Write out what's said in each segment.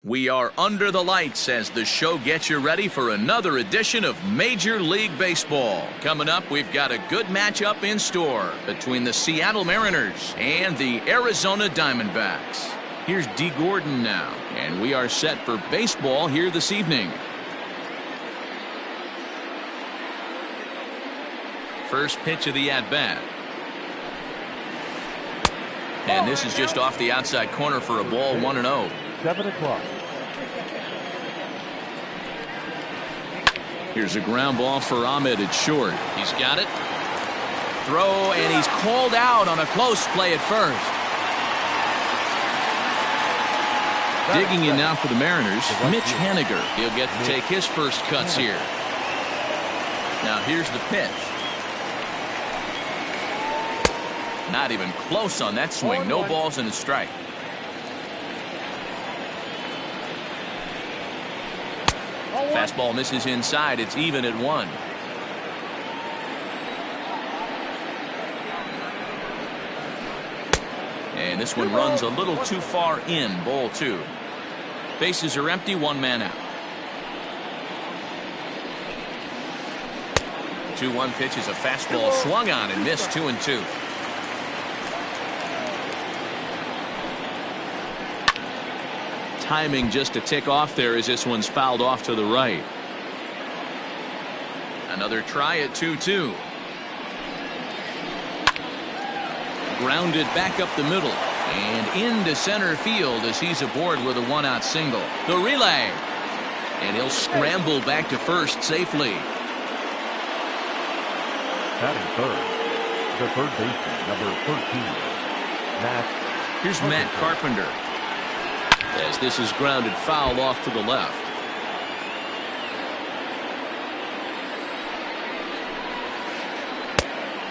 We are under the lights as the show gets you ready for another edition of Major League Baseball. Coming up, we've got a good matchup in store between the Seattle Mariners and the Arizona Diamondbacks. Here's D. Gordon now, and we are set for baseball here this evening. First pitch of the at-bat. And this is just off the outside corner for a ball, 1-0. 7 o'clock. Here's a ground ball for Ahmed at short. He's got it. Throw, and he's called out on a close play at first. Digging in now for the Mariners, Mitch Haniger. He'll get to take his first cuts here. Now here's the pitch. Not even close on that swing. No balls and a strike. Fastball misses inside. It's even at 1. And this one runs a little too far in. Ball 2. Bases are empty. 1 man out. 2-1 pitch is a fastball swung on and missed. 2-2. Timing just to tick off there as this one's fouled off to the right. Another try at 2-2. Grounded back up the middle and into center field as he's aboard with a 1-out single. The relay, and he'll scramble back to first safely. Batting third, the third baseman, number 13, Matt. Here's Matt Carpenter. As this is grounded foul off to the left.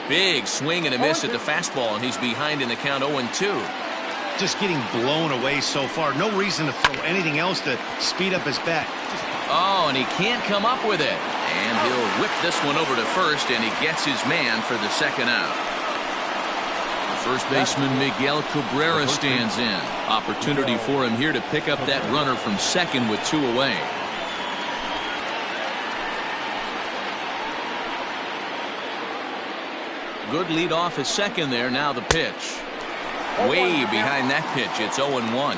Big swing and a miss at the fastball, and he's behind in the count 0-2. Just getting blown away so far. No reason to throw anything else to speed up his bat. Oh, and he can't come up with it. And he'll whip this one over to first, and he gets his man for the second out. First baseman Miguel Cabrera stands in. Opportunity for him here to pick up that runner from second with 2 away. Good lead off at second there. Now the pitch. Way behind that pitch. It's 0-1.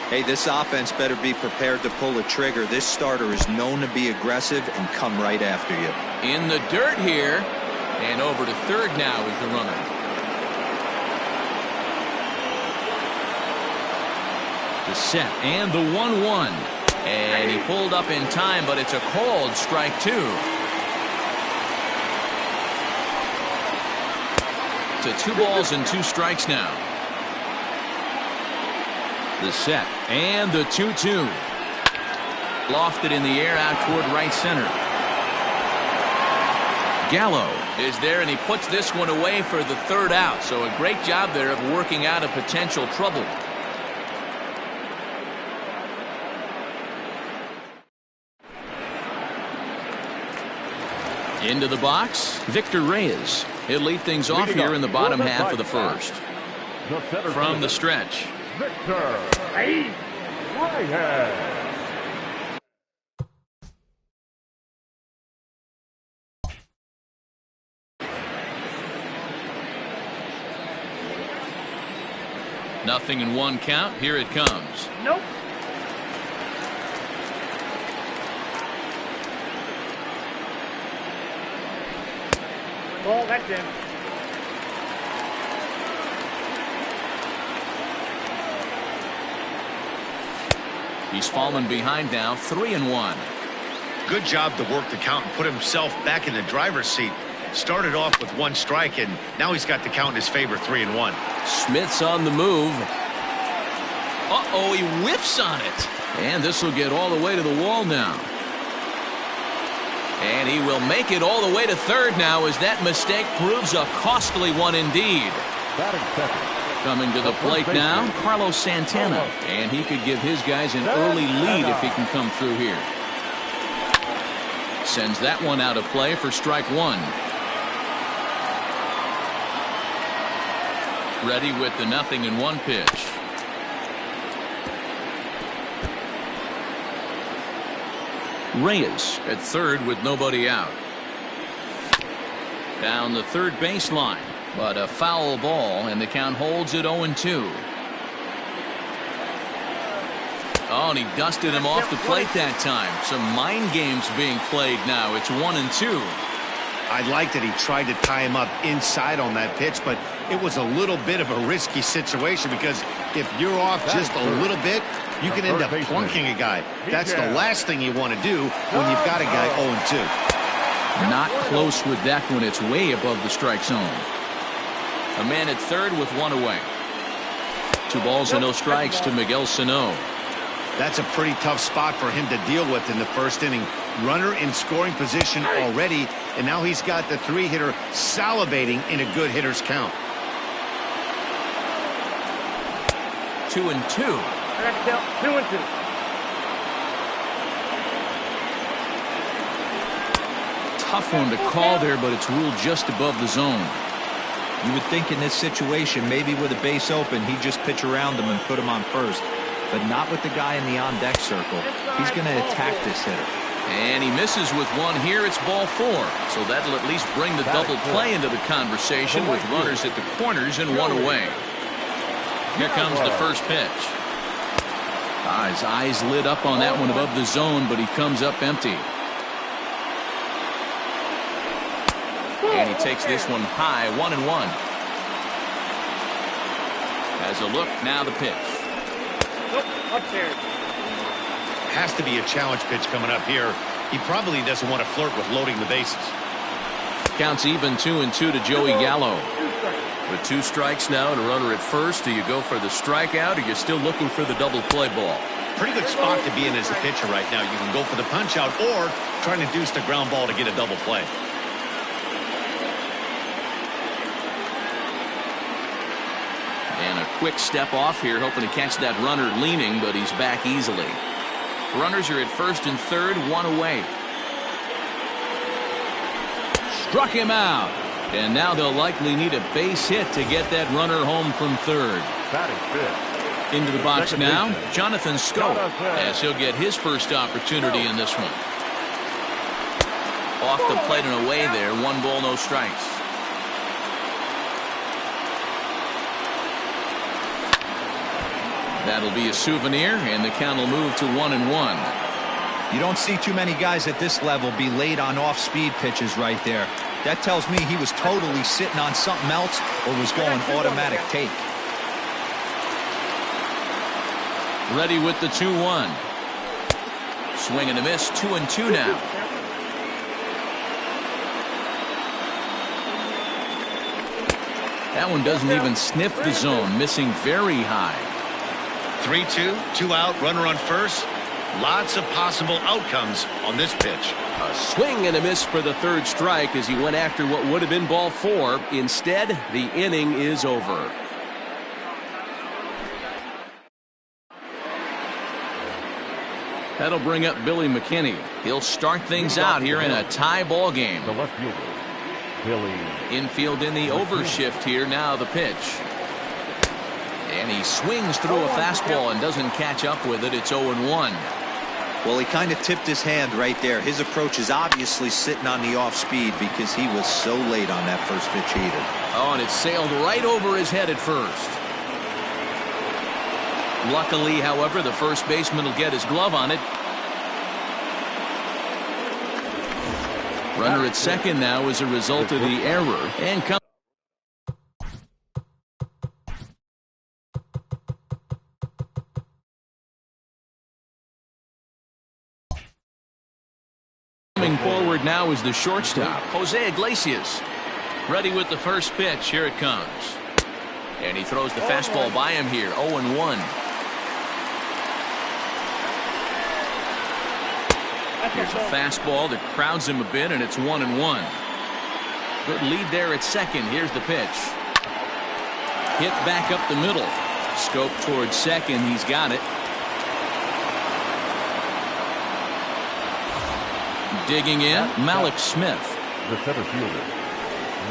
Hey, this offense better be prepared to pull a trigger. This starter is known to be aggressive and come right after you. In the dirt here. And over to third now is the runner. The set and the 1-1, and he pulled up in time, but it's a called strike 2. To 2 balls and 2 strikes now. The set and the 2-2. Lofted in the air out toward right center. Gallo is there, and he puts this one away for the 3rd out. So a great job there of working out a potential trouble. Into the box, Victor Reyes. He'll lead things off here in the bottom half of the first. From the stretch. Victor Reyes. Nothing in 1 count. Here it comes. Nope. Ball, that's in. He's fallen behind now, 3-1. Good job to work the count and put himself back in the driver's seat. Started off with 1 strike, and now he's got the count in his favor, 3-1. Smith's on the move. Uh-oh, he whiffs on it. And this will get all the way to the wall now. And he will make it all the way to third now as that mistake proves a costly one indeed. Coming to the plate now, Carlos Santana. And he could give his guys an early lead if he can come through here. Sends that one out of play for strike 1. Ready with the 0-1 pitch. Reyes at third with nobody out. Down the third baseline, but a foul ball, and the count holds at 0-2. Oh, and he dusted him off the plate that time. Some mind games being played now. It's 1-2. I like that he tried to tie him up inside on that pitch, but it was a little bit of a risky situation because if you're off just a little bit, you can end up plunking a guy. That's the last thing you want to do when you've got a guy 0-2. Not close with that one. It's way above the strike zone. A man at third with one away. 2 balls and no strikes to Miguel Sano. That's a pretty tough spot for him to deal with in the first inning. Runner in scoring position already, and now he's got the 3-hitter salivating in a good hitter's count. 2-2. 2-2. Tough one to call there, but it's ruled just above the zone. You would think in this situation, maybe with a base open, he'd just pitch around him and put him on first. But not with the guy in the on-deck circle. He's going to attack this hitter. And he misses with one here. It's ball 4. So that'll at least bring the double play into the conversation with runners at the corners and one away. Here comes the first pitch. His eyes lit up on that one above the zone, but he comes up empty. And he takes this one high, 1-1. Has a look, now the pitch. Upstairs. Has to be a challenge pitch coming up here. He probably doesn't want to flirt with loading the bases. Counts even 2-2 to Joey Gallo. With 2 strikes now and a runner at first, do you go for the strikeout or you're still looking for the double play ball? Pretty good spot to be in as a pitcher right now. You can go for the punch out or trying to deuce the ground ball to get a double play. And a quick step off here, hoping to catch that runner leaning, but he's back easily. Runners are at first and third, one away. Struck him out. And now they'll likely need a base hit to get that runner home from third. Into the box now, Jonathan Scope, as he'll get his first opportunity in this one. Off the plate and away there, 1 ball, no strikes. That'll be a souvenir, and the count will move to 1-1. You don't see too many guys at this level be late on off-speed pitches right there. That tells me he was totally sitting on something else or was going automatic take. Ready with the 2-1. Swing and a miss, 2-2 now. That one doesn't even sniff the zone, missing very high. 3-2, 2 out, runner on first. Lots of possible outcomes on this pitch. A swing and a miss for the third strike as he went after what would have been ball 4. Instead, the inning is over. That'll bring up Billy McKinney. He'll start things out here in a tie ball game. The left fielder, Billy. Infield in the overshift here. Now the pitch. And he swings through a fastball and doesn't catch up with it. It's 0-1. Well, he kind of tipped his hand right there. His approach is obviously sitting on the off speed because he was so late on that first pitch either. Oh, and it sailed right over his head at first. Luckily, however, the first baseman will get his glove on it. Runner at second now as a result of the error. And coming forward now is the shortstop, Jose Iglesias. Ready with the first pitch. Here it comes. And he throws the fastball by him here. 0-1. Here's a fastball that crowds him a bit, and it's 1-1. Good lead there at second. Here's the pitch. Hit back up the middle. Scope towards second. He's got it. Digging in, Malik Smith. The center fielder,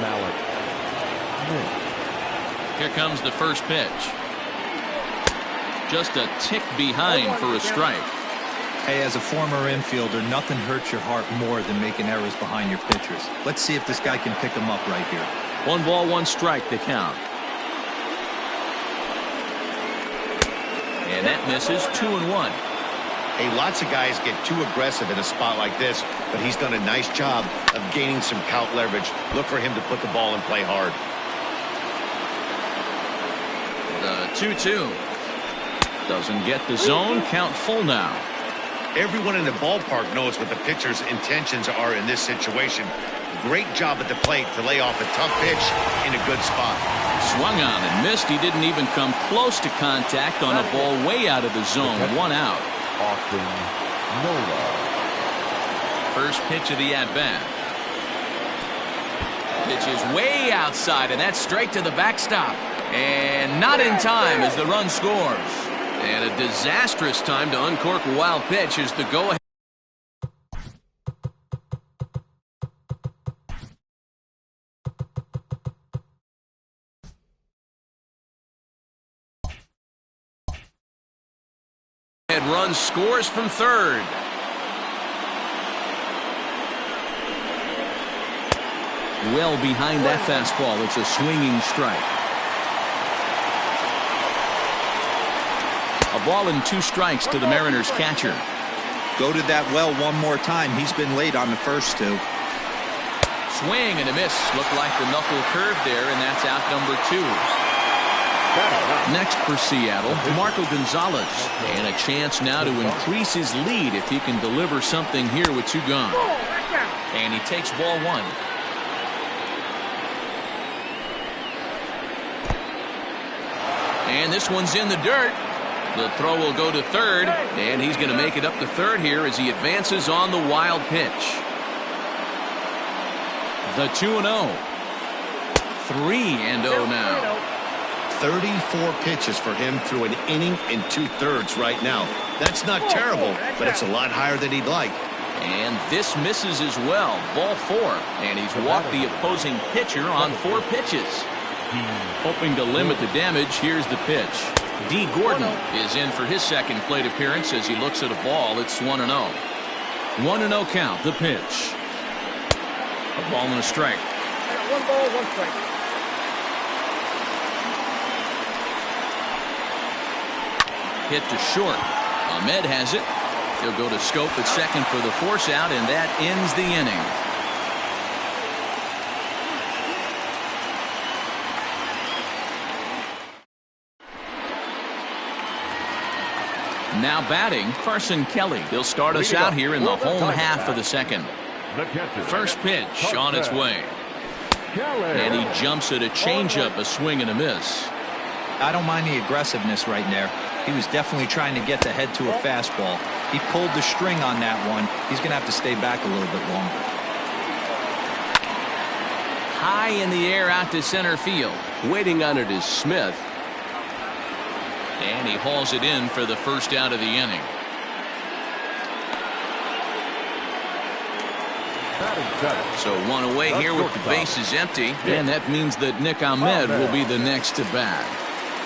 Malik Smith. Here comes the first pitch. Just a tick behind for a strike. Hey, as a former infielder, nothing hurts your heart more than making errors behind your pitchers. Let's see if this guy can pick them up right here. 1 ball, 1 strike, the count. And that misses. 2-1. Hey, lots of guys get too aggressive in a spot like this, but he's done a nice job of gaining some count leverage. Look for him to put the ball and play hard. The 2-2. Doesn't get the zone. Count full now. Everyone in the ballpark knows what the pitcher's intentions are in this situation. Great job at the plate to lay off a tough pitch in a good spot. Swung on and missed. He didn't even come close to contact on a ball way out of the zone. 1 out. Austin Nola. First pitch of the at-bat. Pitch is way outside, and that's straight to the backstop. And not in time as the run scores. And a disastrous time to uncork a wild pitch as the go-ahead. Run scores from third. Well behind that fastball. It's a swinging strike. A ball and 2 strikes to the Mariners catcher. Go to that well one more time. He's been late on the first 2. Swing and a miss. Looked like the knuckle curve there, and that's out number 2. Next for Seattle, Marco Gonzalez. And a chance now to increase his lead if he can deliver something here with 2 gone. And he takes ball 1. And this one's in the dirt. The throw will go to third, and he's going to make it up to third here as he advances on the wild pitch. The 2-0. 3-0 now. 34 pitches for him through an inning and 2/3 right now. That's not terrible, but it's a lot higher than he'd like. And this misses as well. Ball 4. And he's walked the opposing pitcher on 4 pitches. Hoping to limit the damage, here's the pitch. D. Gordon is in for his second plate appearance as he looks at a ball. It's 1-0. 1-0 count, the pitch. A ball and a strike. 1 ball, 1 strike. Hit to short. Ahmed has it. He'll go to scope at second for the force out, and that ends the inning. Now batting, Carson Kelly. He'll start us out here in the home half of the second. First pitch on its way. And he jumps at a changeup, a swing and a miss. I don't mind the aggressiveness right there. He was definitely trying to get the head to a fastball. He pulled the string on that one. He's going to have to stay back a little bit longer. High in the air out to center field. Waiting on it is Smith. And he hauls it in for the first out of the inning. So 1 away here with the bases empty. And that means that Nick Ahmed will be the next to bat.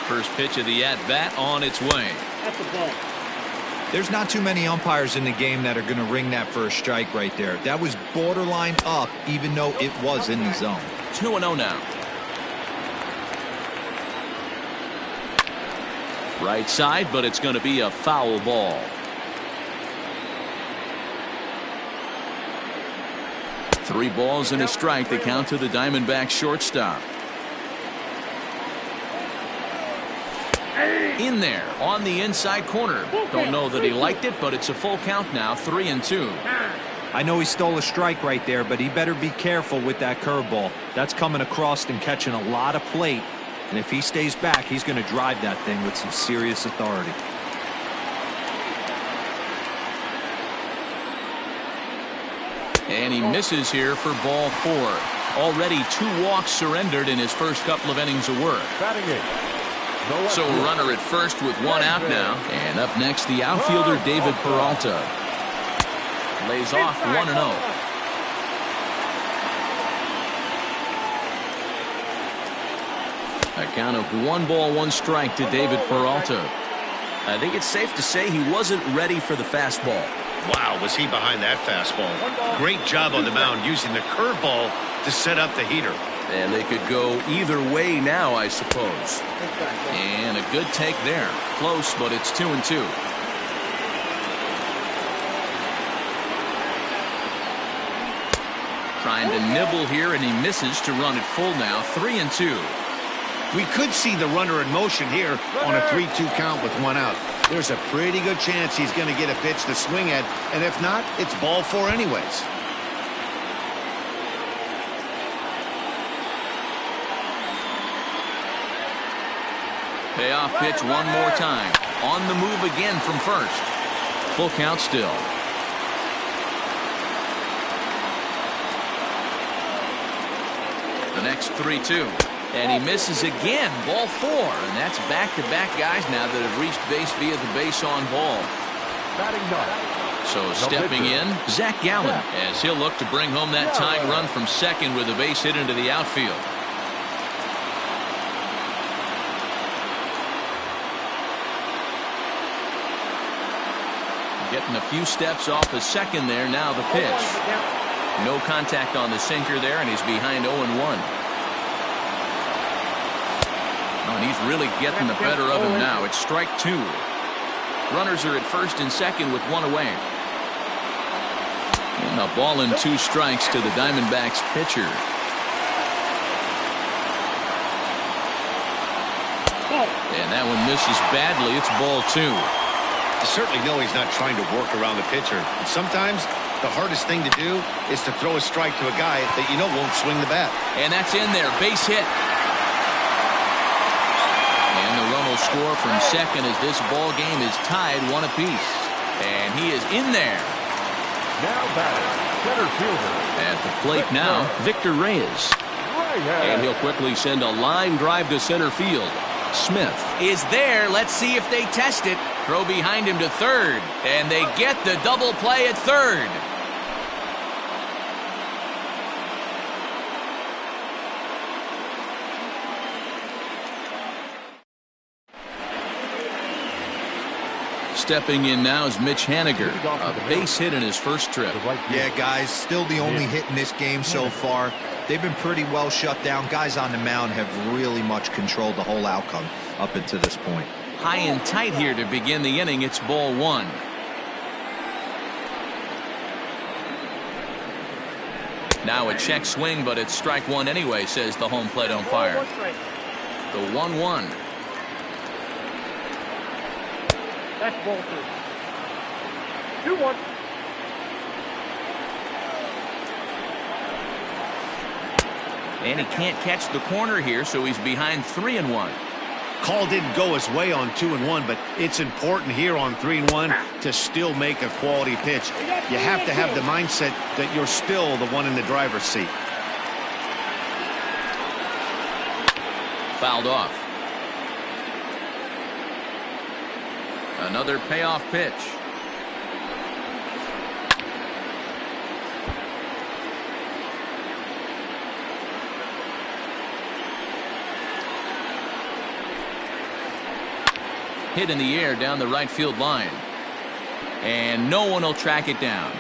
First pitch of the at-bat on its way. That's a ball. There's not too many umpires in the game that are going to ring that for a strike right there. That was borderline up, even though it was in the zone. 2-0 now. Right side, but it's going to be a foul ball. Three balls and a strike. The count to the Diamondback shortstop. In there on the inside corner. Don't know that he liked it, but it's a full count now. 3-2. I know he stole a strike right there, but he better be careful with that curveball. That's coming across and catching a lot of plate. And if he stays back, he's going to drive that thing with some serious authority. And he misses here for ball 4. Already 2 walks surrendered in his first couple of innings of work. So a runner at first with 1 out now. And up next, the outfielder David Peralta. Lays off 1-0. A count of 1 ball, 1 strike to David Peralta. I think it's safe to say he wasn't ready for the fastball. Wow, was he behind that fastball. Great job on the mound using the curveball to set up the heater. And they could go either way now, I suppose. And a good take there. Close, but it's 2-2. Trying to nibble here, and he misses to run it full now. 3-2. We could see the runner in motion here on a 3-2 count with one out. There's a pretty good chance he's going to get a pitch to swing at, and if not, it's ball 4 anyways. Payoff pitch one more time. On the move again from first. Full count still. The next 3-2. And he misses again. Ball 4. And that's back-to-back guys now that have reached base via the base on ball. So stepping in, Zach Gallen, as he'll look to bring home that tying run from second with a base hit into the outfield. Getting a few steps off the second there. Now the pitch. No contact on the sinker there, and he's behind 0-1. And he's really getting the better of him now. It's strike 2. Runners are at first and second with one away. And a ball and 2 strikes to the Diamondbacks pitcher. And that one misses badly. It's ball 2. You certainly know he's not trying to work around the pitcher. And sometimes the hardest thing to do is to throw a strike to a guy that you know won't swing the bat. And that's in there. Base hit. And the run will score from second as this ball game is tied 1 apiece. And he is in there. Now batting, center fielder. At the plate now, Victor Reyes. And he'll quickly send a line drive to center field. Smith is there. Let's see if they test it. Throw behind him to third. And they get the double play at third. Stepping in now is Mitch Haniger. A base hit in his first trip. Yeah, guys, still the only hit in this game so far. They've been pretty well shut down. Guys on the mound have really much controlled the whole outcome up until this point. High and tight here to begin the inning. It's ball 1. Now a check swing, but it's strike 1 anyway, says the home plate umpire. The 1-1. That's ball 2. 2-1. And he can't catch the corner here, so he's behind 3-1. Call didn't go his way on 2-1, but it's important here on 3-1 to still make a quality pitch. You have to have the mindset that you're still the one in the driver's seat. Fouled off. Another payoff pitch. Hit in the air down the right field line. And no one will track it down.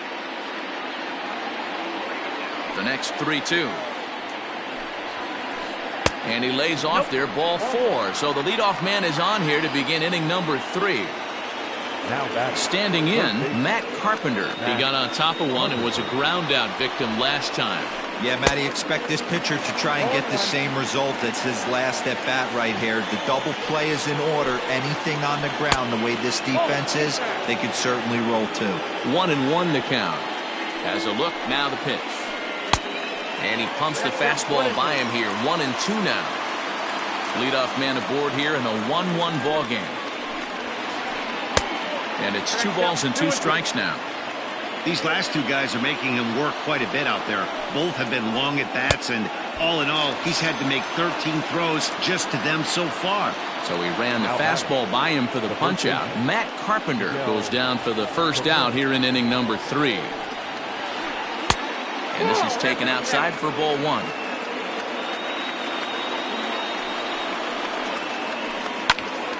The next 3-2. And he lays off there, ball 4. So the leadoff man is on here to begin inning number 3. Standing in, Matt Carpenter. He got on top of one and was a ground out victim last time. Yeah, Matty, expect this pitcher to try and get the same result as his last at bat right here. The double play is in order. Anything on the ground, the way this defense is, they could certainly roll 2. 1-1 to count. Has a look, now the pitch. And he pumps the fastball by him here. 1-2 now. Leadoff man aboard here in a 1-1 ball game. And it's 2 balls and 2 strikes now. These last 2 guys are making him work quite a bit out there. Both have been long at bats, and all in all, he's had to make 13 throws just to them so far. So he ran the fastball by him for the punch out. Matt Carpenter goes down for the first out here in inning number 3. And this is taken outside for ball 1.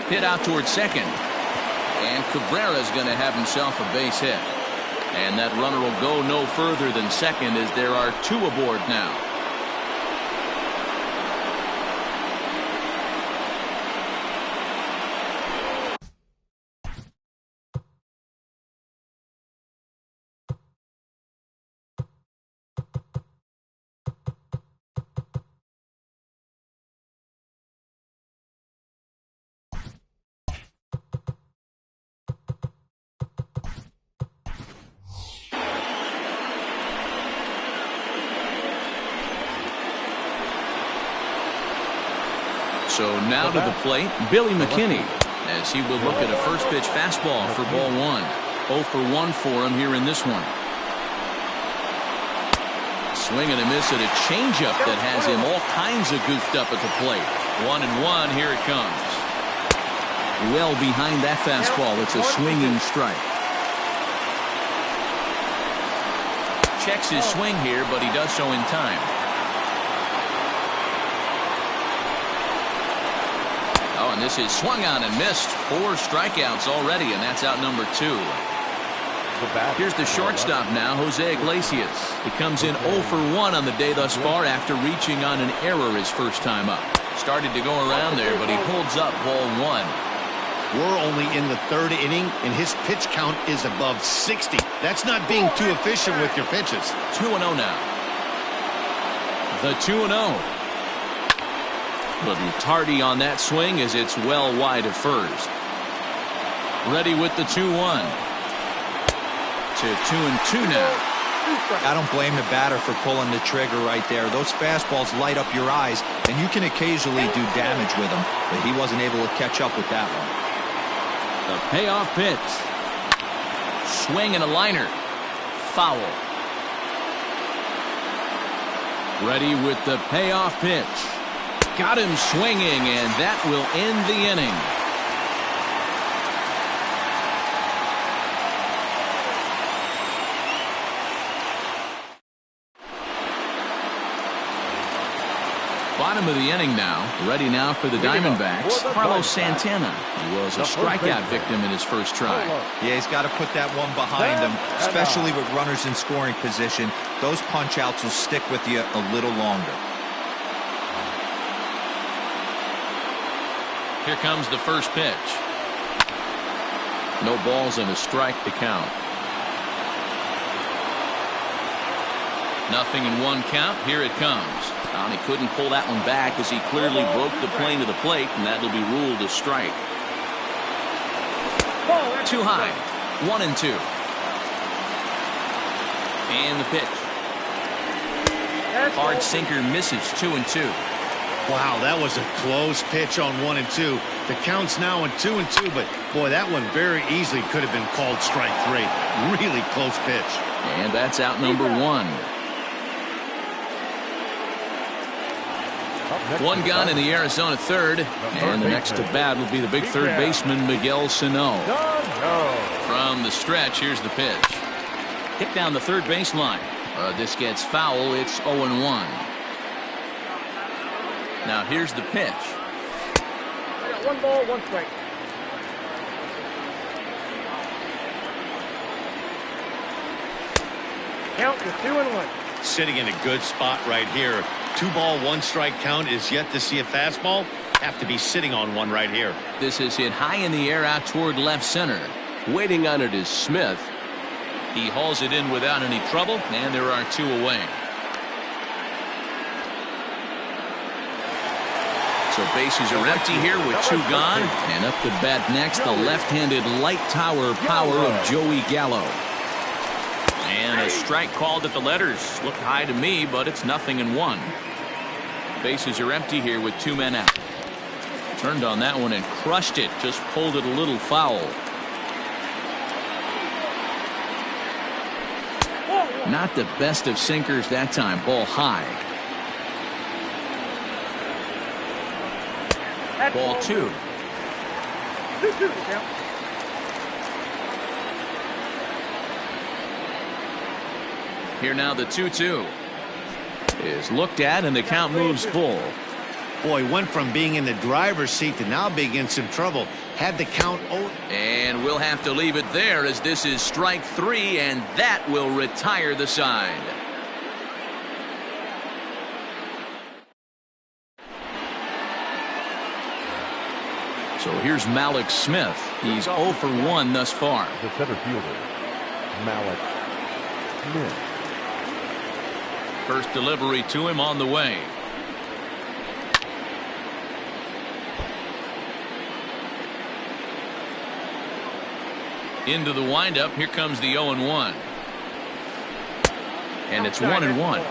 Hit out towards second. And Cabrera's going to have himself a base hit. And that runner will go no further than second as there are 2 aboard now. So now to the plate, Billy McKinney, as he will look at a first pitch fastball for ball 1. 0 for 1 for him here in this one. Swing and a miss at a changeup that has him all kinds of goofed up at the plate. 1-1, here it comes. Well behind that fastball, it's a swinging strike. Checks his swing here, but he does so in time. Oh, and this is swung on and missed. 4 strikeouts already, and that's out number 2. Here's the shortstop now, Jose Iglesias. He comes in 0 for 1 on the day thus far after reaching on an error his first time up. Started to go around there, but he holds up ball 1. We're only in the 3rd inning, and his pitch count is above 60. That's not being too efficient with your pitches. 2-0 now. The 2-0. Little tardy on that swing as it's well wide of first. Ready with the 2-1. To 2-2 now. I don't blame the batter for pulling the trigger right there. Those fastballs light up your eyes, and you can occasionally do damage with them, but he wasn't able to catch up with that one. The payoff pitch. Swing and a liner. Foul. Ready with the payoff pitch. Got him swinging, and that will end the inning. Bottom of the inning now. Ready now for the Diamondbacks. Carlos Santana. He was a strikeout victim in his first try. Yeah, he's got to put that one behind him, especially with runners in scoring position. Those punch-outs will stick with you a little longer. Here comes the first pitch. No balls and a strike to count. Nothing in 1 count. Here it comes. And he couldn't pull that one back as he clearly broke the plane of the plate, and that'll be ruled a strike. Too high. 1-2. And the pitch. Hard sinker misses. 2-2. Wow, that was a close pitch on 1-2. The count's now on 2-2, but boy, that one very easily could have been called strike 3. Really close pitch. And that's out number 1. 1 gone in the Arizona 3rd, and the next to bat will be the big third baseman Miguel Sano. From the stretch, here's the pitch. Hit down the third baseline. This gets foul. It's 0-1. Now here's the pitch. I got 1 ball, 1 strike. Count to 2-1. Sitting in a good spot right here. 2 ball, 1 strike count is yet to see a fastball. Have to be sitting on one right here. This is hit high in the air out toward left center. Waiting on it is Smith. He hauls it in without any trouble, and there are 2 away. So bases are empty here with 2 gone. And up to bat next, the left-handed light tower power of Joey Gallo. And a strike called at the letters. Looked high to me, but it's 0-1. Bases are empty here with 2 men out. Turned on that one and crushed it. Just pulled it a little foul. Not the best of sinkers that time. Ball high. Ball 2. 2-2 count. Here now the 2-2 is looked at, and the count moves full. Boy, went from being in the driver's seat to now being in some trouble. Had the count over. And we'll have to leave it there as this is strike 3, and that will retire the side. So here's Malik Smith. He's 0 for 1 thus far. The center fielder, Malik Smith. First delivery to him on the way. Into the windup. Here comes the 0-1. And it's 1-1.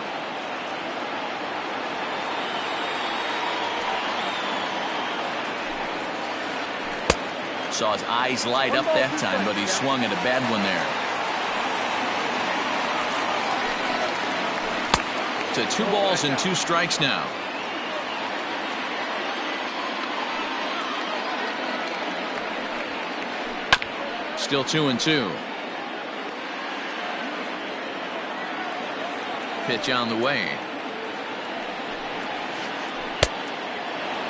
Saw his eyes light up that time, but he swung at a bad one there. To 2 balls and 2 strikes now. Still 2-2. Pitch on the way.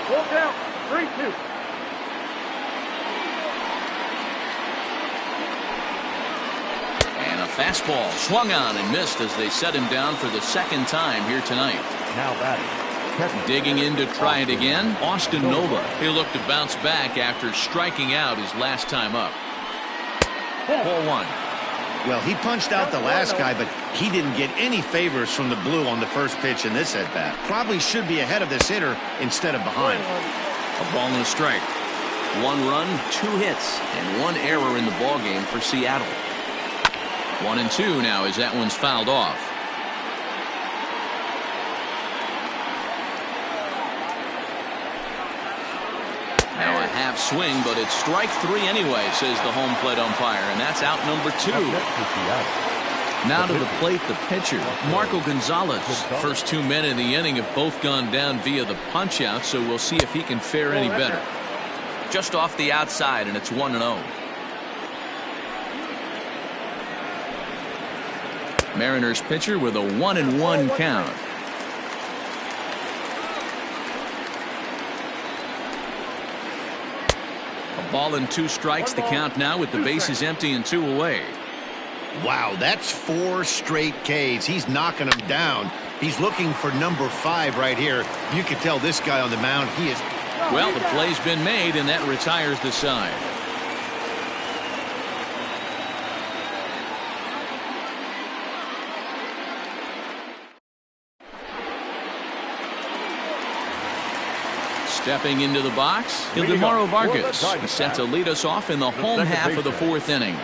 Full count, 3-2. And a fastball swung on and missed as they set him down for the 2nd time here tonight. Now batting. Digging in to try it again, Austin Nova. He'll look to bounce back after striking out his last time up. Ball 1. Well, he punched out the last guy, but he didn't get any favors from the blue on the first pitch in this at-bat. Probably should be ahead of this hitter instead of behind. A ball and a strike. 1 run, 2 hits, and 1 error in the ballgame for Seattle. 1-2 now as that one's fouled off. Now a half swing, but it's strike 3 anyway, says the home plate umpire, and that's out number 2. Now to the plate, the pitcher, Marco Gonzalez. First 2 men in the inning have both gone down via the punch-out, so we'll see if he can fare any better. Just off the outside, and it's 1-0. Mariners pitcher with a 1-1 count. A ball and 2 strikes, the count now with the bases empty and 2 away. Wow, that's 4 straight Ks. He's knocking them down. He's looking for number 5 right here. You can tell this guy on the mound, he is. Well, the play's been made, and that retires the side. Stepping into the box, Ildemaro Vargas. He's set to lead us off in the home half of the 4th inning.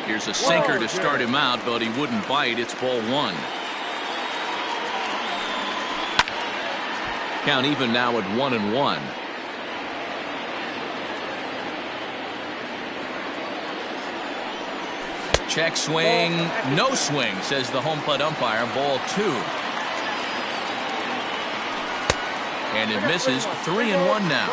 Here's a sinker to start him out, but he wouldn't bite. It's ball 1. Count even now at 1-1. Check swing, no swing, says the home plate umpire. Ball 2. And it misses. 3-1 now.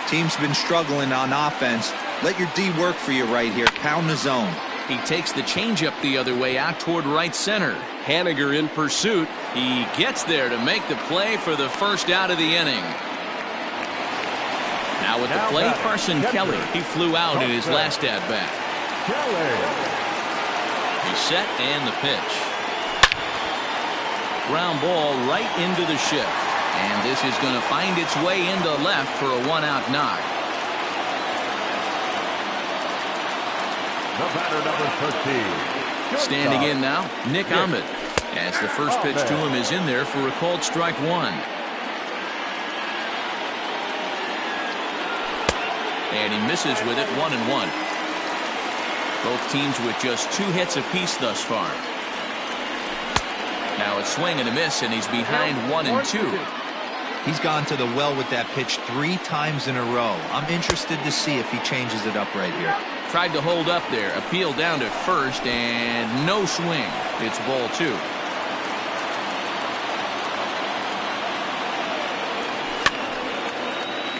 Team's been struggling on offense. Let your D work for you right here. Pound the zone. He takes the changeup the other way out toward right center. Haniger in pursuit. He gets there to make the play for the first out of the inning. Now with the plate, Carson Kelly. He flew out in his last at-bat. He's set and the pitch. Ground ball right into the shift. And this is going to find its way into left for a 1-out knock. The batter, number 13. Standing in now, Nick Ahmed. As the first pitch to him is in there for a called strike 1. And he misses with it. 1-1. Both teams with just 2 hits apiece thus far. Now it's swing and a miss, and he's behind 1-2. He's gone to the well with that pitch 3 times in a row. I'm interested to see if he changes it up right here. Tried to hold up there. Appeal down to first, and no swing. It's ball 2.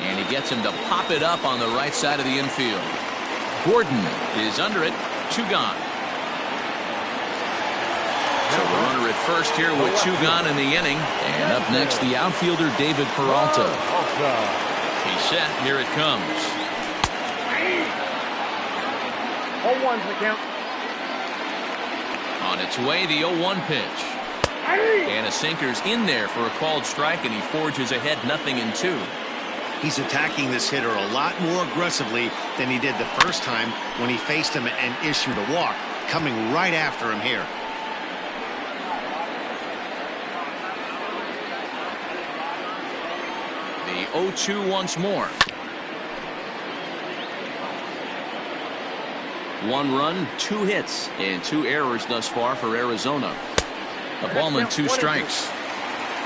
And he gets him to pop it up on the right side of the infield. Gordon is under it. 2 gone. So the runner at first here with 2 gone in the inning. And up next, the outfielder David Peralta. He's set. Here it comes. 0-1's the count. On its way, the 0-1 pitch. And a sinker's in there for a called strike, and he forges ahead 0-2. He's attacking this hitter a lot more aggressively than he did the first time when he faced him and issued a walk. Coming right after him here. The 0-2 once more. 1 run, 2 hits, and 2 errors thus far for Arizona. A ball and 2 strikes.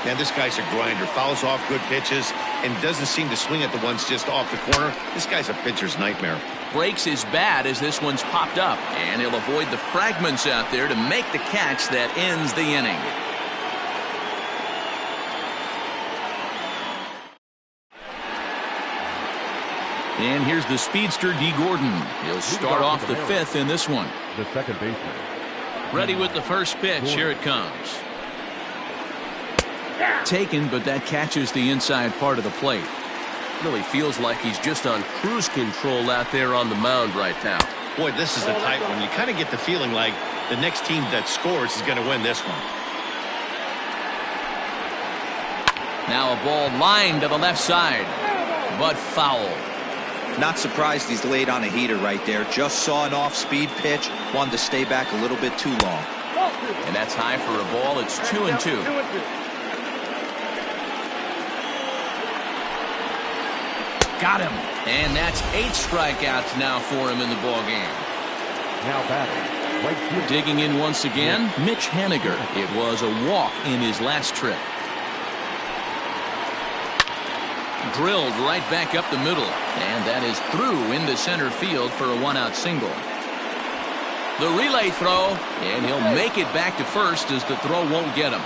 Man, this guy's a grinder. Fouls off good pitches and doesn't seem to swing at the ones just off the corner. This guy's a pitcher's nightmare. Breaks as bad as this one's popped up, and he'll avoid the fragments out there to make the catch that ends the inning. And here's the speedster, D. Gordon. He'll start off the 5th in this one. The second baseman. Ready with the first pitch. Here it comes. Taken, but that catches the inside part of the plate. Really feels like he's just on cruise control out there on the mound right now. Boy, this is the type one. You kind of get the feeling like the next team that scores is going to win this one. Now a ball lined to the left side, but foul. Not surprised he's laid on a heater right there. Just saw an off-speed pitch. Wanted to stay back a little bit too long. And that's high for a ball. It's 2-2. Got him. And that's 8 strikeouts now for him in the ball game. Now batting. Right field. Digging in once again, Mitch Haniger. It was a walk in his last trip. Drilled right back up the middle, and that is through into center field for a 1-out single. The relay throw, and he'll make it back to first as the throw won't get him.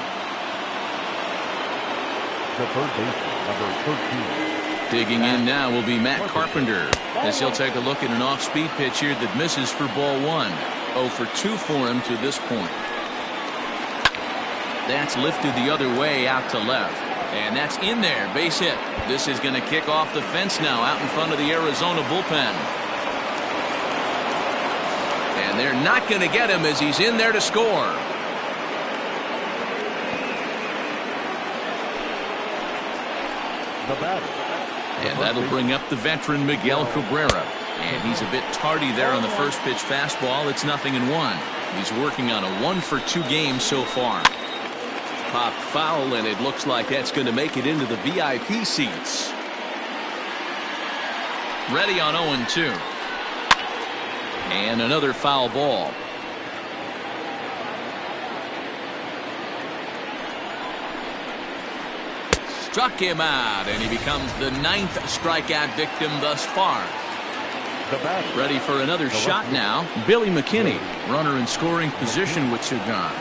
The third baseman, number 13. Digging in now will be Matt Carpenter, as he'll take a look at an off-speed pitch here that misses for ball 1. 0 for 2 for him to this point. That's lifted the other way out to left. And that's in there, base hit. This is going to kick off the fence now out in front of the Arizona bullpen. And they're not going to get him as he's in there to score. The batter. And that'll bring up the veteran Miguel Cabrera. And he's a bit tardy there on the first pitch fastball. It's 0-1. He's working on a 1 for 2 game so far. Pop foul, and it looks like that's going to make it into the VIP seats. Ready on 0-2. And another foul ball. Struck him out, and he becomes the 9th strikeout victim thus far. Ready for another shot now. Billy McKinney, runner in scoring position with 2 gone.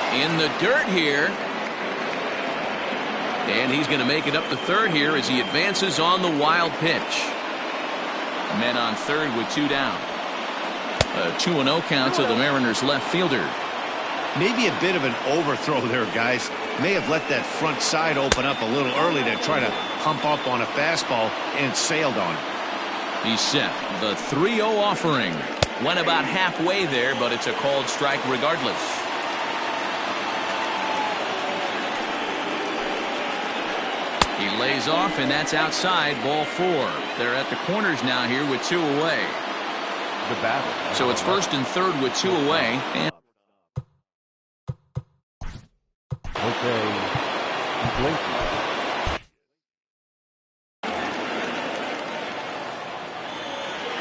In the dirt here. And he's going to make it up the 3rd here as he advances on the wild pitch. Men on 3rd with 2 down. A 2-0 count to the Mariners left fielder. Maybe a bit of an overthrow there, guys. May have let that front side open up a little early to try to pump up on a fastball, and sailed on it. He's set. The 3-0 offering. Went about halfway there, but it's a called strike regardless. He lays off, and that's outside, ball 4. They're at the corners now here with 2 away. The batter. So it's 1st and 3rd with 2 away. And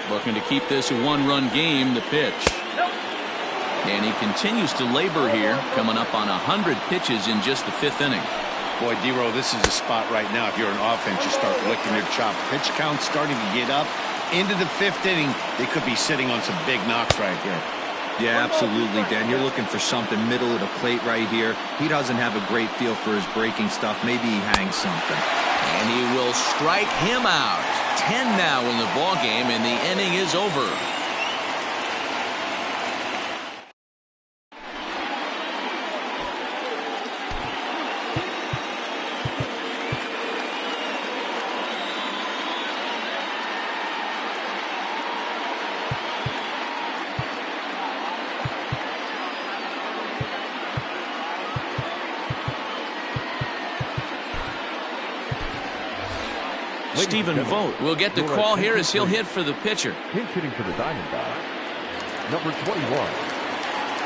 looking to keep this a 1-run game, the pitch. And he continues to labor here, coming up on 100 pitches in just the 5th inning. Boy, D-Row, this is a spot right now. If you're an offense, you start licking your chop. Pitch count starting to get up into the 5th inning. They could be sitting on some big knocks right here. Yeah, absolutely, Dan. You're looking for something middle of the plate right here. He doesn't have a great feel for his breaking stuff. Maybe he hangs something. And he will strike him out. 10 now in the ball game, and the inning is over. Stephen Vogt will get the call here as he'll hit for the pitcher. Pinch hitting for the Diamondbacks. Number 21,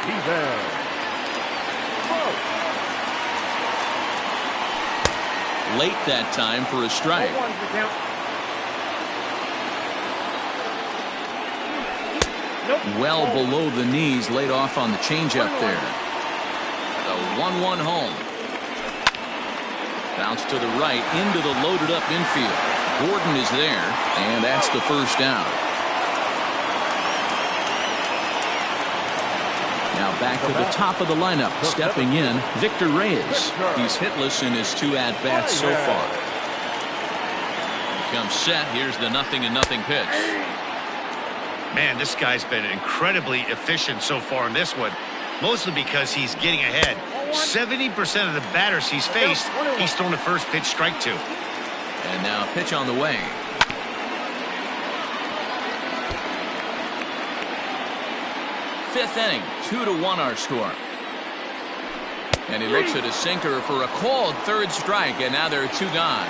Stephen Vogt. Late that time for a strike. 0-1's the count. Well below the knees, laid off on the changeup there. The 1-1 home. Bounce to the right into the loaded up infield. Gordon is there, and that's the first down. Now back to the top of the lineup, stepping in, Victor Reyes. He's hitless in his 2 at-bats so far. Comes set. Here's the 0-0 pitch. Man, this guy's been incredibly efficient so far in this one, mostly because he's getting ahead. 70% of the batters he's faced, he's thrown a first pitch strike to. And now pitch on the way. Fifth inning, 2-1 our score. And he looks at a sinker for a called third strike, and now there are 2 gone.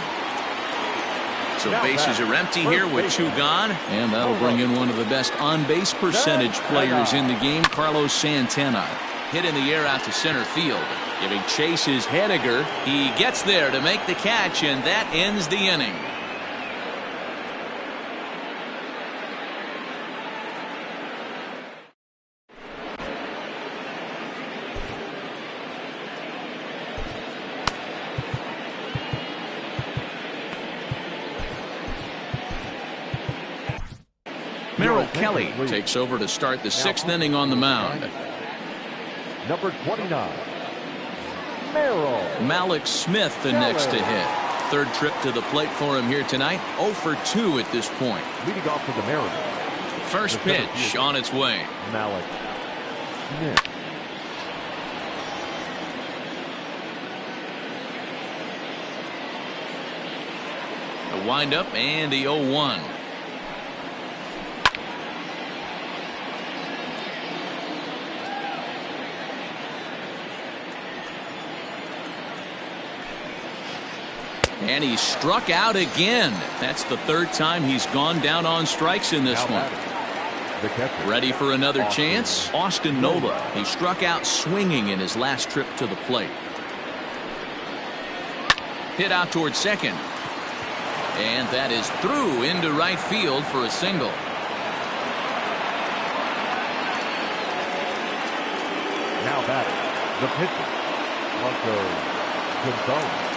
So bases are empty here with 2 gone, and that'll bring in one of the best on-base percentage players in the game, Carlos Santana. Hit in the air out to center field. Giving chase is Henniger. He gets there to make the catch, and that ends the inning. Merrill Kelly takes over to start the 6th inning on the mound. Number 29, Merrill. Malik Smith the next to hit. 3rd trip to the plate for him here tonight. 0 for 2 at this point. Leading off for the Mariners. First pitch on its way. Malik Smith. A windup and the 0-1. And he struck out again. That's the 3rd time he's gone down on strikes in this one. Ready for another chance? Austin Nola. He struck out swinging in his last trip to the plate. Hit out towards second. And that is through into right field for a single. Now batting, the pitcher, Marco Gonzalez.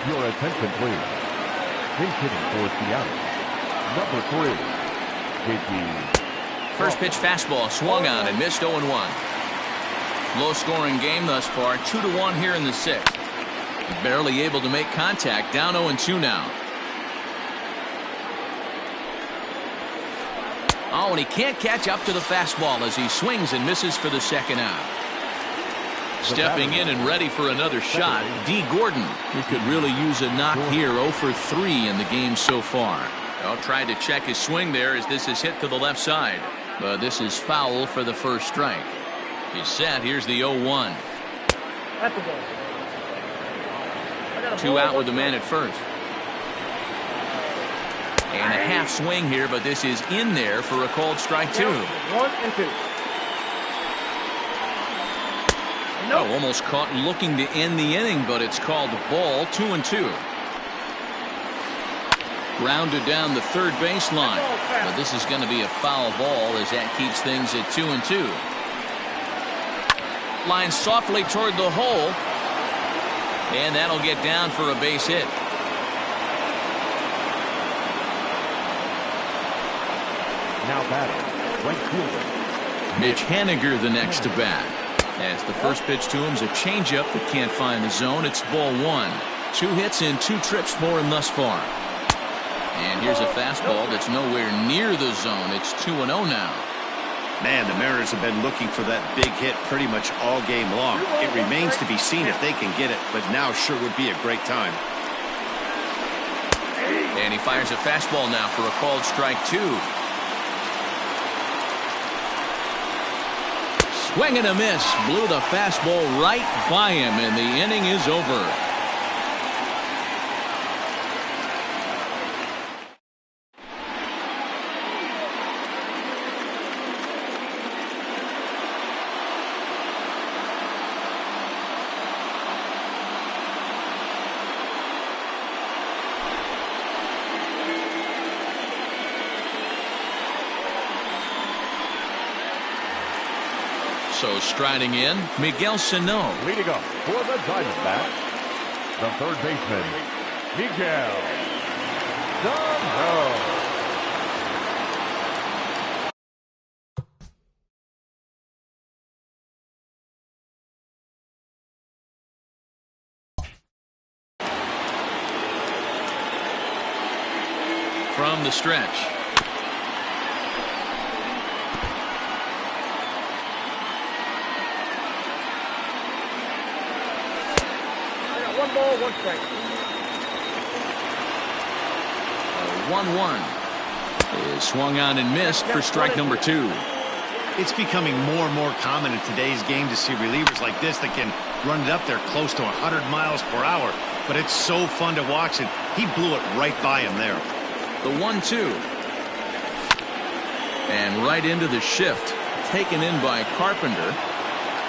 Your attention, please. Pinch hitting for Seattle. Number 3, JT. First pitch fastball swung on and missed 0-1. Low scoring game thus far. 2-1 here in the 6th. Barely able to make contact. Down 0-2 now. Oh, and he can't catch up to the fastball as he swings and misses for the 2nd out. Stepping in and ready for another shot, D. Gordon. He could really use a knock here. 0 for 3 in the game so far. Well, tried to check his swing there as this is hit to the left side. But this is foul for the first strike. He's set. Here's the 0-1. That's the ball. 2 out with the man at first. And a half swing here, but this is in there for a called strike 2. 1-2. Oh, almost caught looking to end the inning, but it's called ball. 2-2. Grounded down the 3rd baseline, but this is going to be a foul ball as that keeps things at 2-2. Line softly toward the hole, and that'll get down for a base hit. Now batting, right fielder Mitch Henniger the next to bat. As the first pitch to him is a changeup that can't find the zone. It's ball 1. 2 hits in 2 trips for him thus far. And here's a fastball that's nowhere near the zone. It's 2-0 now. Man, the Mariners have been looking for that big hit pretty much all game long. It remains to be seen if they can get it, but now sure would be a great time. And he fires a fastball now for a called strike 2. Swing and a miss. Blew the fastball right by him, and the inning is over. So striding in, Miguel Sano. Leading up for the Diamondbacks, the third baseman, Miguel Sano. From the stretch. One ball, one strike. 1-1 is swung on and missed for strike number 2. It's becoming more and more common in today's game to see relievers like this that can run it up there close to 100 miles per hour. But it's so fun to watch it. He blew it right by him there. The 1-2. And right into the shift. Taken in by Carpenter.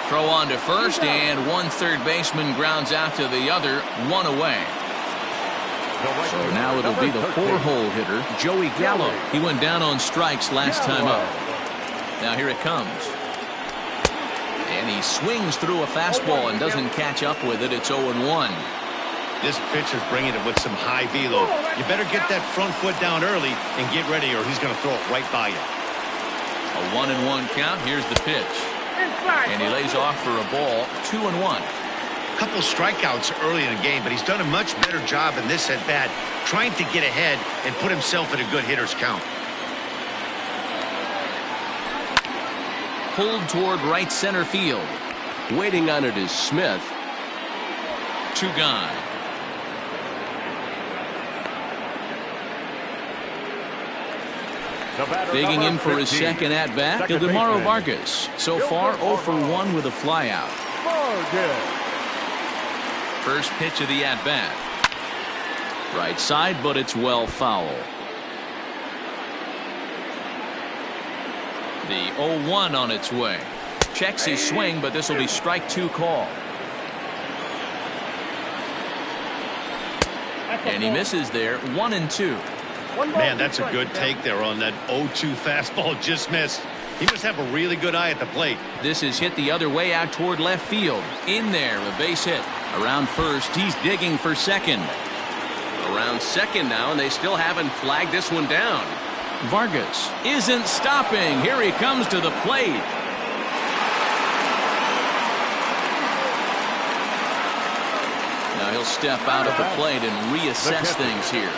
Throw on to first, and one third baseman grounds out to the other, one away. So now it'll be the 4-hole hitter, Joey Gallo. He went down on strikes last time up. Now here it comes. And he swings through a fastball and doesn't catch up with it. It's 0-1. This pitcher's bringing it with some high velo. You better get that front foot down early and get ready, or he's going to throw it right by you. A 1-1 count. Here's the pitch. And he lays off for a ball, 2-1. A couple strikeouts early in the game, but he's done a much better job in this at-bat, trying to get ahead and put himself in a good hitter's count. Pulled toward right center field. Waiting on it is Smith. 2 gone. Digging in for his second at-bat, Ildemaro Vargas. So far, 0 for 1 with a flyout. First pitch of the at-bat. Right side, but it's well foul. The 0-1 on its way. Checks his swing, but this will be strike 2 call. And he misses there, 1-2. Man, that's a good take there on that 0-2 fastball. Just missed. He must have a really good eye at the plate. This is hit the other way out toward left field. In there, a base hit. Around first, he's digging for second. Around second now, and they still haven't flagged this one down. Vargas isn't stopping. Here he comes to the plate. Now he'll step out of the plate and reassess things here.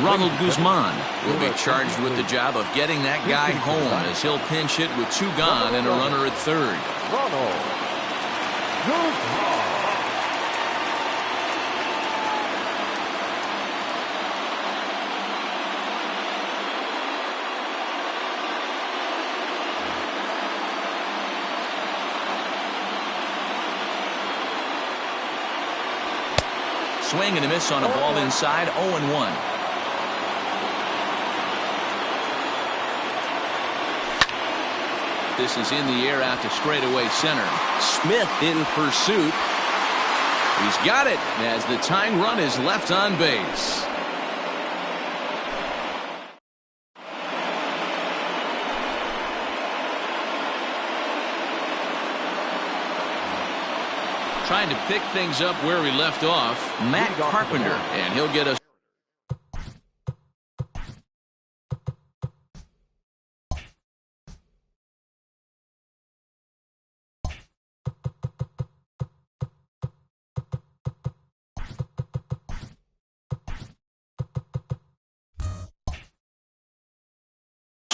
Ronald Guzman will be charged with the job of getting that guy home as he'll pinch hit with 2 gone and a runner at third. Ronald Guzman. Swing and a miss on a ball inside, 0-1. This is in the air out to straightaway center. Smith in pursuit. He's got it as the tying run is left on base. Trying to pick things up where he left off, Matt Carpenter, and he'll get us.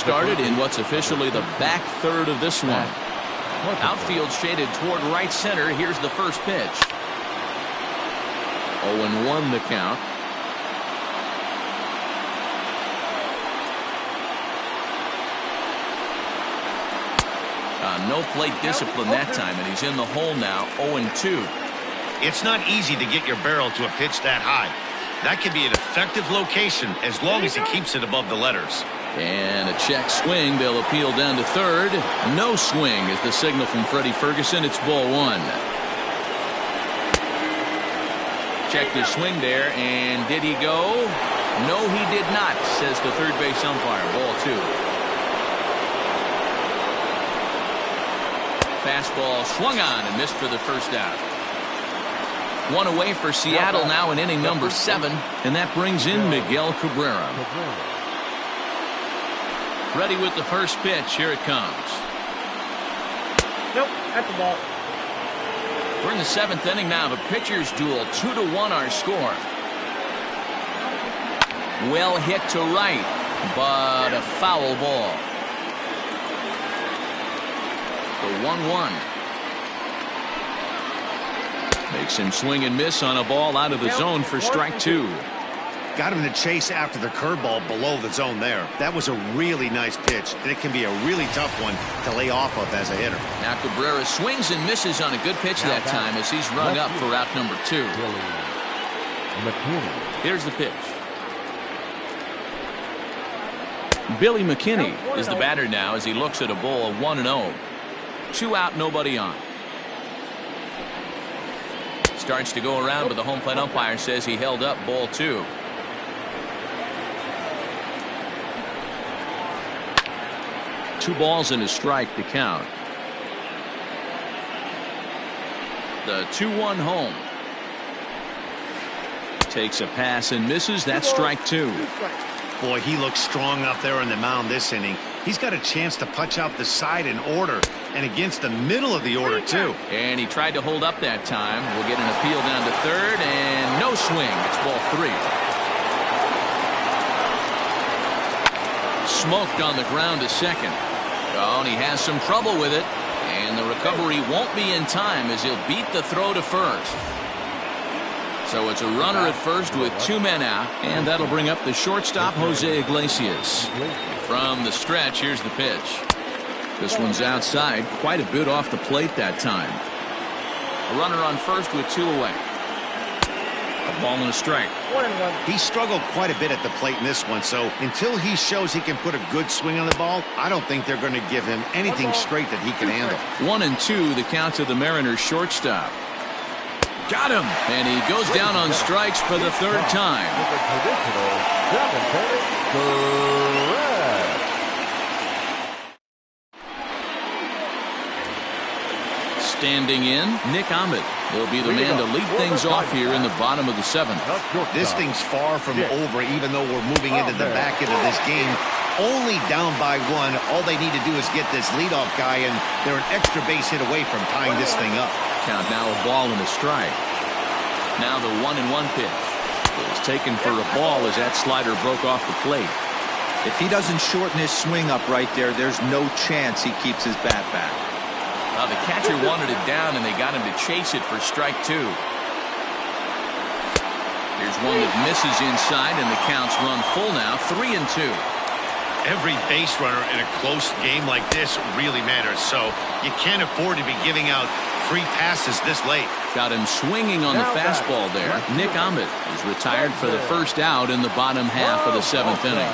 started in what's officially the back third of this one. Outfield shaded toward right center. Here's the first pitch. 0-1 the count. No plate discipline that time, and he's in the hole now. 0-2. It's not easy to get your barrel to a pitch that high. That can be an effective location as long as he keeps it above the letters. And a check swing. They'll appeal down to third. No swing is the signal from Freddie Ferguson. It's ball one. Checked his swing there, and did he go? No, he did not, says the third base umpire. Ball two. Fastball swung on and missed for the first out. One away for Seattle now in inning number 7, and that brings in Miguel Cabrera. Ready with the first pitch. Here it comes. Nope, that's the ball. We're in the 7th inning now. The pitcher's duel. 2-1 our score. Well hit to right, but a foul ball. The 1-1. Makes him swing and miss on a ball out of the zone for strike 2. Got him to chase after the curveball below the zone there. That was a really nice pitch, and it can be a really tough one to lay off of as a hitter. Now Cabrera swings and misses on a good pitch that time as he's rung up for out number 2. Here's the pitch. Billy McKinney is the batter now as he looks at a ball 1-0. 2 out, nobody on. Starts to go around, but the home plate umpire says he held up. Ball 2. Two balls and a strike to count. The 2-1 home. Takes a pass and misses. That's strike 2. Boy, he looks strong up there on the mound this inning. He's got a chance to punch out the side in order and against the middle of the order too. And he tried to hold up that time. We'll get an appeal down to third, and no swing. It's ball 3. Smoked on the ground to second. Oh, and he has some trouble with it, and the recovery won't be in time as he'll beat the throw to first. So it's a runner at first with 2 men out, and that'll bring up the shortstop, Jose Iglesias. From the stretch, here's the pitch. This one's outside, quite a bit off the plate that time. A runner on first with 2 away. A ball and a strike. 1-1. He struggled quite a bit at the plate in this one, so until he shows he can put a good swing on the ball, I don't think they're going to give him anything straight that he can handle. 1-2, the count to the Mariners shortstop. Got him, and he goes down on strikes for the 3rd time. Standing in, Nick Ahmed. He'll be the man to lead things off here in the bottom of the 7th. This thing's far from over, even though we're moving into the back end of this game. Only down by 1. All they need to do is get this leadoff guy, and they're an extra base hit away from tying this thing up. Count now a ball and a strike. Now the 1-1 pitch. It was taken for a ball as that slider broke off the plate. If he doesn't shorten his swing up right there, there's no chance he keeps his bat back. The catcher wanted it down, and they got him to chase it for strike 2. Here's one that misses inside, and the count's run full now, 3-2. Every base runner in a close game like this really matters, so you can't afford to be giving out free passes this late. Got him swinging on the fastball there. Nick Ahmed is retired for the first out in the bottom half of the 7th inning.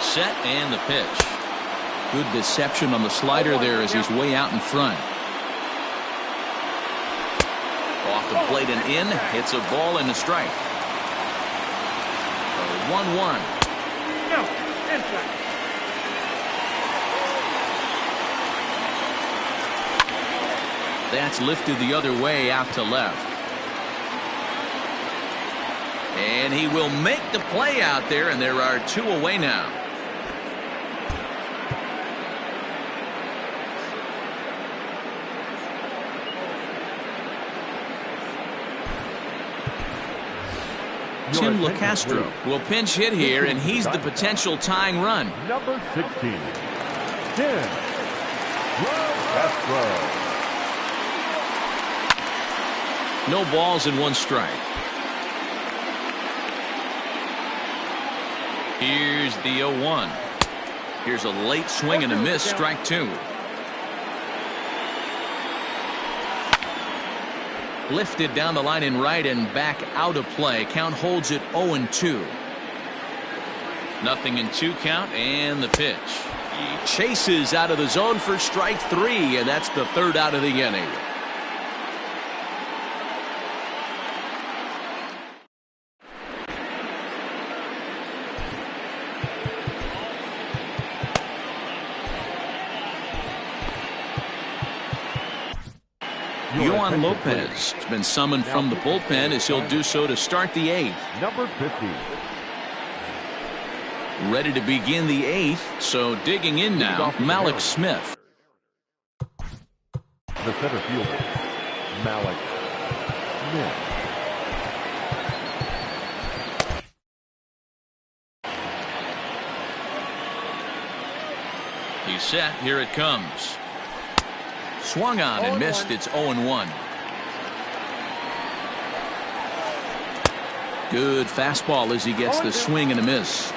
Set and the pitch. Good deception on the slider there as he's way out in front. Off off the plate and in. It's a ball and a strike. 1-1. No, inside. That's lifted the other way out to left. And he will make the play out there, and there are 2 away now. Tim LaCastro will pinch hit here, and he's the potential tying run. Number 16, Tim LaCastro. No balls and 1 strike. Here's the 0-1. Here's a late swing and a miss, strike 2. Lifted down the line in right and back out of play. Count holds it 0-2. Nothing in 2 count, and the pitch. He chases out of the zone for strike 3, and that's the 3rd out of the inning. Yohan Lopez has been summoned from the bullpen as he'll do so to start the 8th. Number 50. Ready to begin the 8th, so digging in now, Malik Smith. The center fielder, Malik Smith. He's set. Here it comes. Swung on and missed. It's 0-1. Good fastball as he gets the swing and a miss.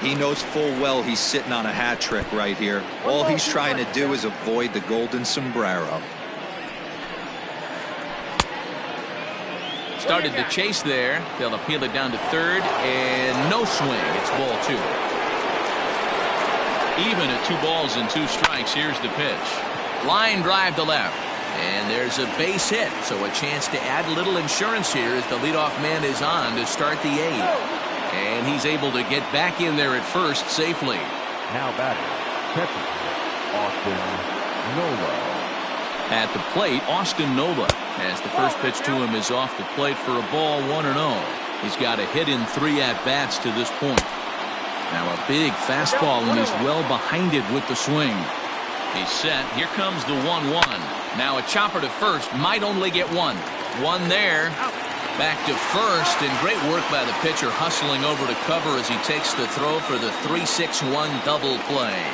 He knows full well he's sitting on a hat trick right here. All he's trying to do is avoid the golden sombrero. Started to chase there. They'll appeal it down to 3rd, and no swing. It's ball 2. Even at 2 balls and 2 strikes. Here's the pitch. Line drive to left, and there's a base hit, so a chance to add a little insurance here as the leadoff man is on to start the 8th, and he's able to get back in there at first safely. Now batting, catcher, Austin Nola. At the plate, Austin Nola, as the first pitch to him is off the plate for a ball, 1-0. He's got a hit in 3 at-bats to this point. Now a big fastball, and he's well behind it with the swing. He's set. Here comes the 1-1. Now a chopper to first. Might only get 1. 1 there. Back to first, and great work by the pitcher hustling over to cover as he takes the throw for the 3-6-1 double play.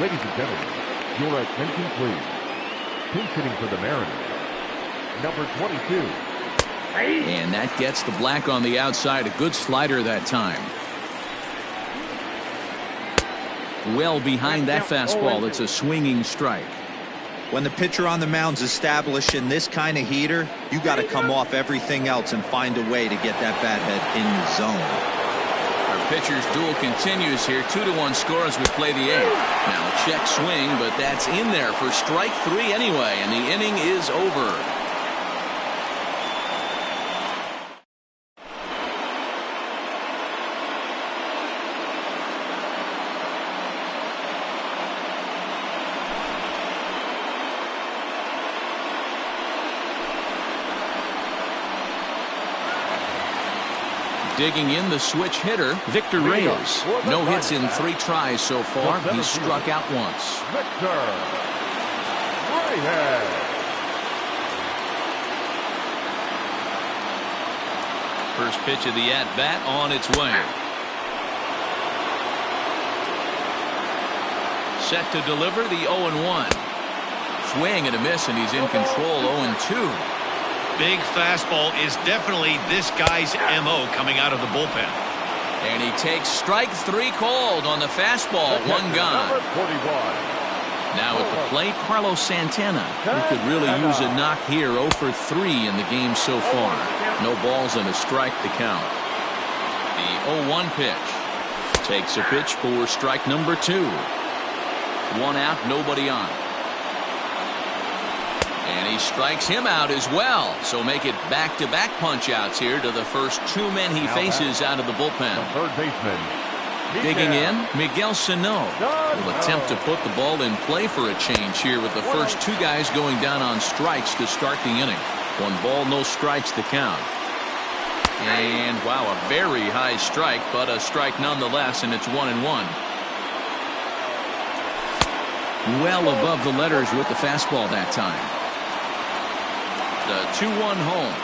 Ladies and gentlemen, your attention please. Pinch hitting for the Mariners, number 22. And that gets the black on the outside. A good slider that time. Well behind that fastball. It's a swinging strike. When the pitcher on the mound's establishing this kind of heater, you got to come off everything else and find a way to get that bat head in the zone. Pitcher's duel continues here. 2-1 score as we play the 8th. Now check swing, but that's in there for strike 3 anyway, and the inning is over. Digging in the switch hitter, Victor Reyes. No hits in 3 tries so far. He's struck out once. Victor Reyes. First pitch of the at-bat on its way. Set to deliver the 0-1. Swing and a miss, and he's in control. 0-2. Big fastball is definitely this guy's MO coming out of the bullpen. And he takes strike 3 called on the fastball. 1 gone. Number 41, Now at the plate, Carlos Santana. He could really use a knock here. 0 for 3 in the game so far. No balls and a strike to count. The 0-1 pitch. Takes a pitch for strike number 2. 1 out, nobody on. And he strikes him out as well. So make it back-to-back punch-outs here to the first 2 men he faces out of the bullpen. The third baseman. Digging in, Miguel Sano will attempt to put the ball in play for a change here with the first 2 guys going down on strikes to start the inning. 1 ball, no strikes to count. And wow, a very high strike, but a strike nonetheless, and it's 1-1. Well above the letters with the fastball that time. The 2-1 home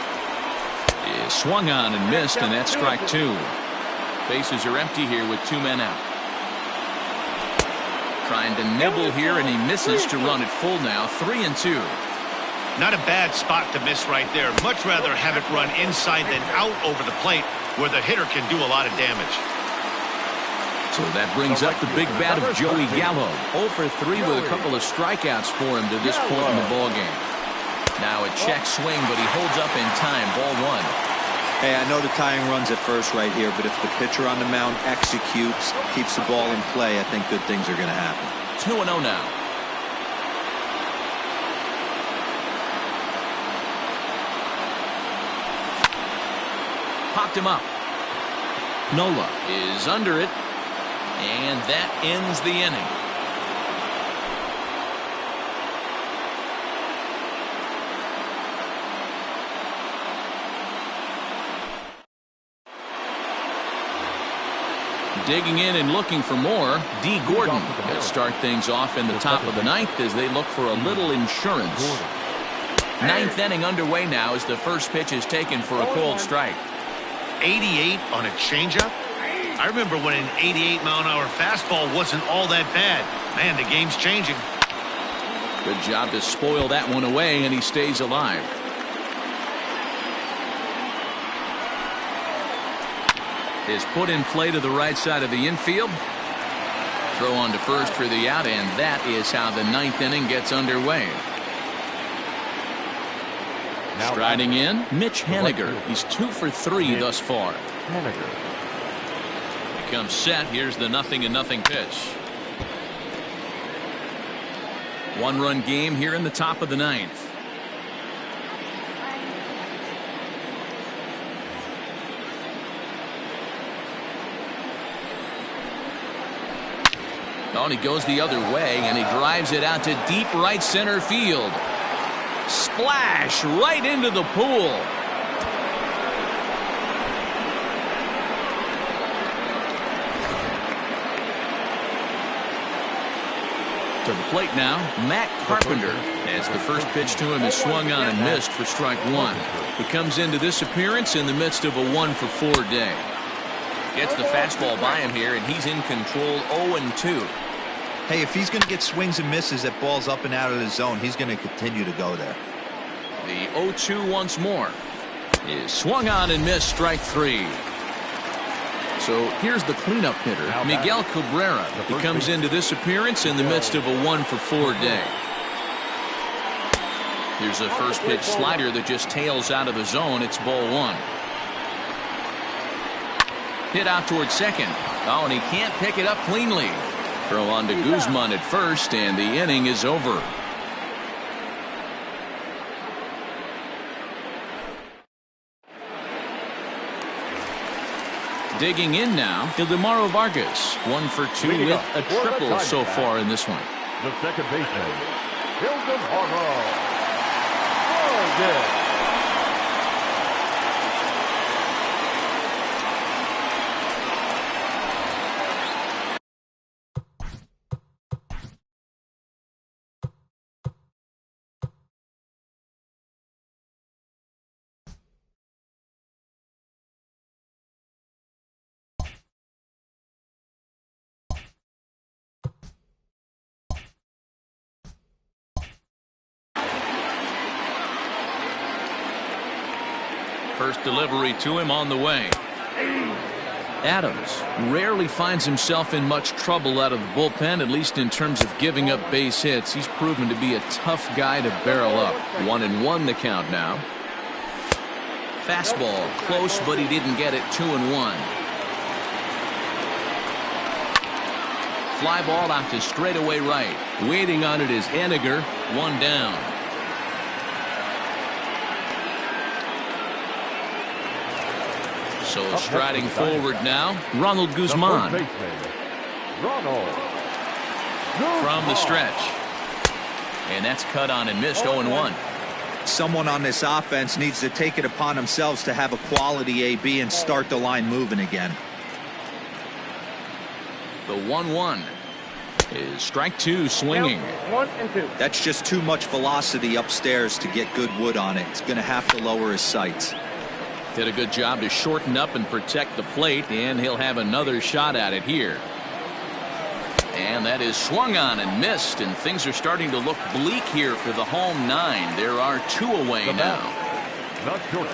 is swung on and missed, and that's strike 2. Bases are empty here with 2 men out. Trying to nibble here, and he misses to run it full now. 3-2. Not a bad spot to miss right there. Much rather have it run inside than out over the plate where the hitter can do a lot of damage. So that brings up the big bat of Joey Gallo. 0 for 3 with a couple of strikeouts for him to this point in the ballgame. Now a check swing, but he holds up in time. Ball 1. Hey, I know the tying run's at first right here, but if the pitcher on the mound executes, keeps the ball in play, I think good things are going to happen. 2-0 now. Popped him up. Nola is under it, and that ends the inning. Digging in and looking for more, D. Gordon will start things off in the top of the 9th as they look for a little insurance. 9th inning underway now as the first pitch is taken for a cold strike. 88 on a changeup? I remember when an 88-mile-an-hour fastball wasn't all that bad. Man, the game's changing. Good job to spoil that one away, and he stays alive. Is put in play to the right side of the infield. Throw on to first for the out, and that is how the 9th inning gets underway. Striding in, Mitch Haniger. He's 2 for 3 thus far. He comes set. Here's the 0-0 pitch. 1-run game here in the top of the 9th. Oh, and he goes the other way, and he drives it out to deep right center field. Splash right into the pool. To the plate now, Matt Carpenter, as the first pitch to him is swung on and missed for strike 1. He comes into this appearance in the midst of a 1-for-4 day. Gets the fastball by him here, and he's in control. 0-2. Hey, if he's going to get swings and misses at balls up and out of the zone, he's going to continue to go there. The 0-2 once more is swung on and missed, strike 3. So here's the cleanup hitter, Miguel Cabrera. He comes into this appearance in the midst of a 1-for-4 day. Here's a first pitch slider that just tails out of the zone. It's ball 1. Hit out towards second. Oh, and he can't pick it up cleanly. Throw on to Guzman at first, and the inning is over. Digging in now, Ildemaro Vargas. 1 for 2 with a triple so far in this one. The second baseman, Ildemaro Vargas. First delivery to him on the way. Adams rarely finds himself in much trouble out of the bullpen, at least in terms of giving up base hits. He's proven to be a tough guy to barrel up. 1-1 the count now. Fastball close, but he didn't get it. 2-1. Fly ball out to straightaway right. Waiting on it is Haniger. 1 down. So striding forward now, Ronald Guzman. From the stretch. And that's cut on and missed. 0-1. Someone on this offense needs to take it upon themselves to have a quality AB and start the line moving again. The 1-1 is strike 2 swinging. 1 and 2. That's just too much velocity upstairs to get good wood on it. He's going to have to lower his sights. Did a good job to shorten up and protect the plate, and he'll have another shot at it here. And that is swung on and missed, and things are starting to look bleak here for the home 9. There are 2 away now. Not short.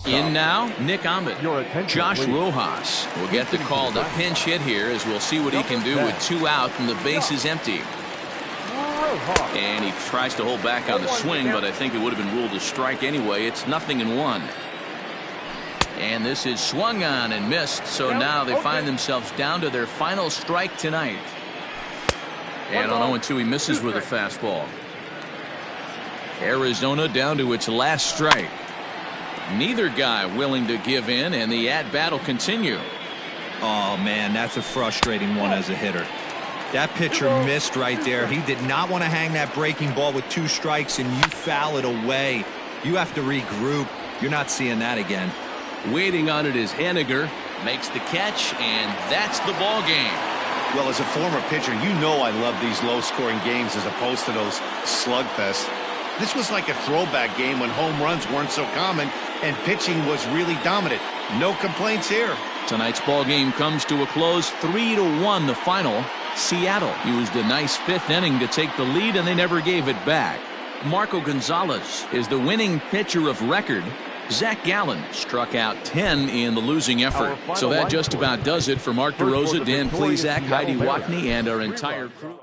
In now, Nick Ahmed. Your attention, Josh please. Rojas will get the call to pinch hit here, as we'll see what he can do with 2 out and the base is empty. And he tries to hold back on the swing, but I think it would have been ruled a strike anyway. It's 0-1. And this is swung on and missed, so now they find themselves down to their final strike tonight. And on 0-2, he misses with a fastball. Arizona down to its last strike. Neither guy willing to give in, and the at-bat will continue. Oh, man, that's a frustrating one as a hitter. That pitcher missed right there. He did not want to hang that breaking ball with 2 strikes, and you foul it away. You have to regroup. You're not seeing that again. Waiting on it is Haniger. Makes the catch, and that's the ball game. Well, as a former pitcher, you know I love these low-scoring games as opposed to those slugfests. This was like a throwback game when home runs weren't so common and pitching was really dominant. No complaints here. Tonight's ball game comes to a close. 3-1 the final. Seattle used a nice 5th inning to take the lead, and they never gave it back. Marco Gonzalez is the winning pitcher of record. Zach Gallen struck out 10 in the losing effort. So that just about does it for Mark DeRosa, Dan Plesac, Heidi Watney, and our entire crew.